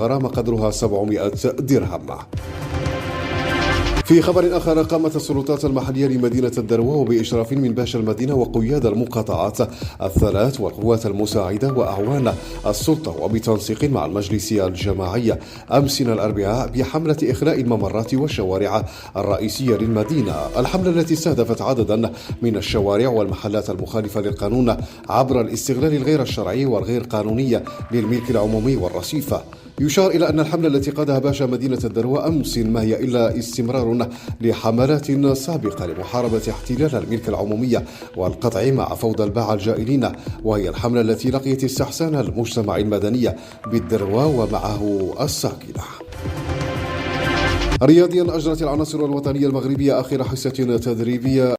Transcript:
وغرامة قدرها 700 درهم. في خبر آخر، قامت السلطات المحلية لمدينة الدروة وبإشراف من باشا المدينة وقياد المقاطعات الثلاث والقوات المساعدة وأعوان السلطة وبتنسيق مع المجلس الجماعي أمسنا الأربعاء بحملة إخلاء الممرات والشوارع الرئيسية للمدينة. الحملة التي استهدفت عددا من الشوارع والمحلات المخالفة للقانون عبر الاستغلال الغير الشرعي والغير قانوني للملك العمومي والرصيف. يشار إلى أن الحملة التي قادها باشا مدينة الدروة أمس ما هي إلا استمرار لحملات سابقة لمحاربة احتلال الملك العمومي والقطع مع فوضى الباعة الجائلين، وهي الحملة التي لقيت استحسان المجتمع المدني بالدروة ومعه الساكنة. رياضيا، أجرت العناصر الوطنية المغربية آخر حصة تدريبية